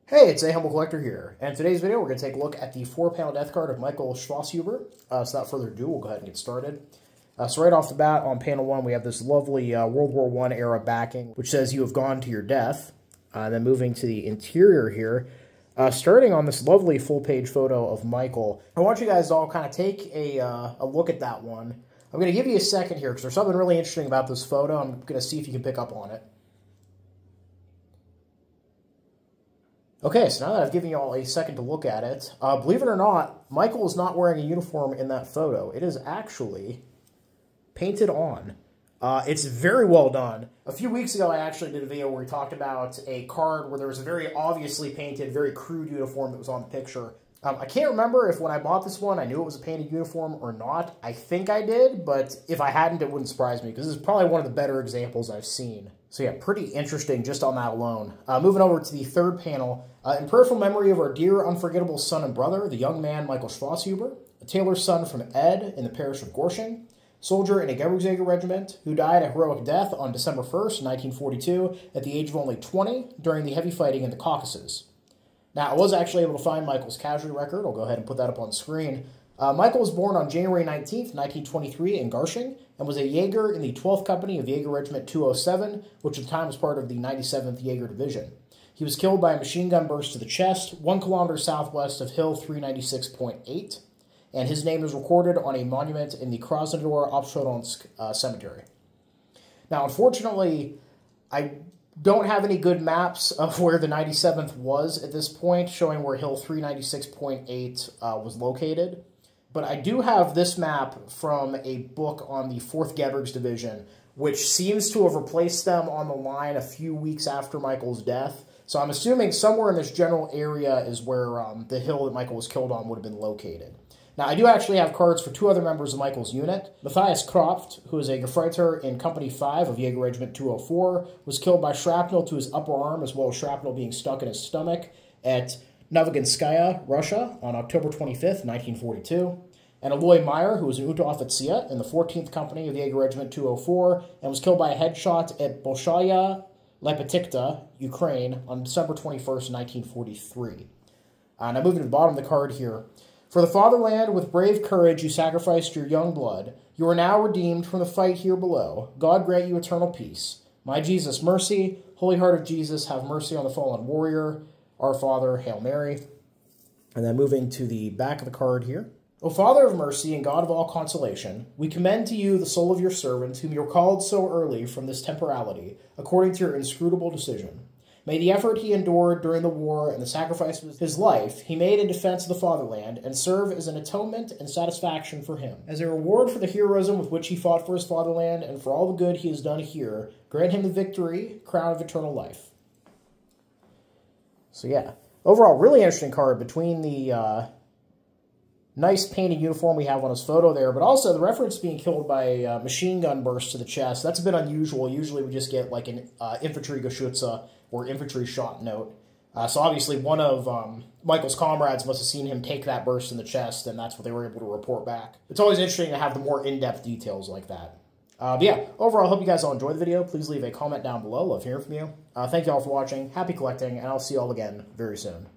Hey, it's a Humble Collector here, and in today's video we're going to take a look at the 4-panel death card of Michael Schwoshuber. So without further ado, we'll go ahead and get started. So right off the bat, on panel 1, we have this lovely World War I era backing, which says you have gone to your death. Then moving to the interior here, starting on this lovely full-page photo of Michael. I want you guys to all kind of take a look at that one. I'm going to give you a second here, because there's something really interesting about this photo. I'm going to see if you can pick up on it. Okay, so now that I've given you all a second to look at it, believe it or not, Michael is not wearing a uniform in that photo. It is actually painted on. It's very well done. A few weeks ago, I actually did a video where we talked about a card where there was a very obviously painted, very crude uniform that was on the picture. I can't remember if when I bought this one, I knew it was a painted uniform or not. I think I did, but if I hadn't, it wouldn't surprise me, because this is probably one of the better examples I've seen. So yeah, pretty interesting just on that alone. Moving over to the third panel, in prayerful memory of our dear, unforgettable son and brother, the young man Michael Schwoshuber, a tailor's son from Ed in the parish of Gorshing, soldier in a Jager Regiment, who died a heroic death on December 1st, 1942, at the age of only 20, during the heavy fighting in the Caucasus. Now, I was actually able to find Michael's casualty record. I'll go ahead and put that up on screen. Michael was born on January 19th, 1923 in Garching, and was a Jager in the 12th Company of Jager Regiment 207, which at the time was part of the 97th Jager Division. He was killed by a machine gun burst to the chest, 1 kilometer southwest of Hill 396.8, and his name is recorded on a monument in the Krasnodar-Apscheronsk cemetery. Now, unfortunately, I don't have any good maps of where the 97th was at this point, showing where Hill 396.8 was located. But I do have this map from a book on the 4th Jager Division, which seems to have replaced them on the line a few weeks after Michael's death. So I'm assuming somewhere in this general area is where the hill that Michael was killed on would have been located. Now, I do actually have cards for 2 other members of Michael's unit. Matthias Kroft, who is a Gefreiter in Company 5 of Jager Regiment 204, was killed by shrapnel to his upper arm, as well as shrapnel being stuck in his stomach at Novoginskaya, Russia, on October 25th, 1942. And Aloy Meyer, who was an Unteroffizier in the 14th Company of Jager Regiment 204, and was killed by a headshot at Bolshaya Lepetikta, Ukraine, on December 21st, 1943. Now, moving to the bottom of the card here. For the fatherland, with brave courage you sacrificed your young blood. You are now redeemed from the fight here below. God grant you eternal peace. My Jesus, mercy. Holy Heart of Jesus, have mercy on the fallen warrior. Our Father, Hail Mary. And then moving to the back of the card here. O Father of mercy and God of all consolation, we commend to you the soul of your servant, whom you called so early from this temporality, according to your inscrutable decision. May the effort he endured during the war and the sacrifice of his life he made in defense of the fatherland and serve as an atonement and satisfaction for him. As a reward for the heroism with which he fought for his fatherland and for all the good he has done here, grant him the victory, crown of eternal life. So yeah, overall, really interesting card between the nice painted uniform we have on his photo there, but also the reference being killed by a machine gun burst to the chest. That's a bit unusual. Usually we just get like an infantry Geschütze or infantry shot note. So obviously one of Michael's comrades must have seen him take that burst in the chest, and that's what they were able to report back. It's always interesting to have the more in-depth details like that. But yeah, overall, I hope you guys all enjoyed the video. Please leave a comment down below. Love hearing from you. Thank you all for watching. Happy collecting, and I'll see you all again very soon.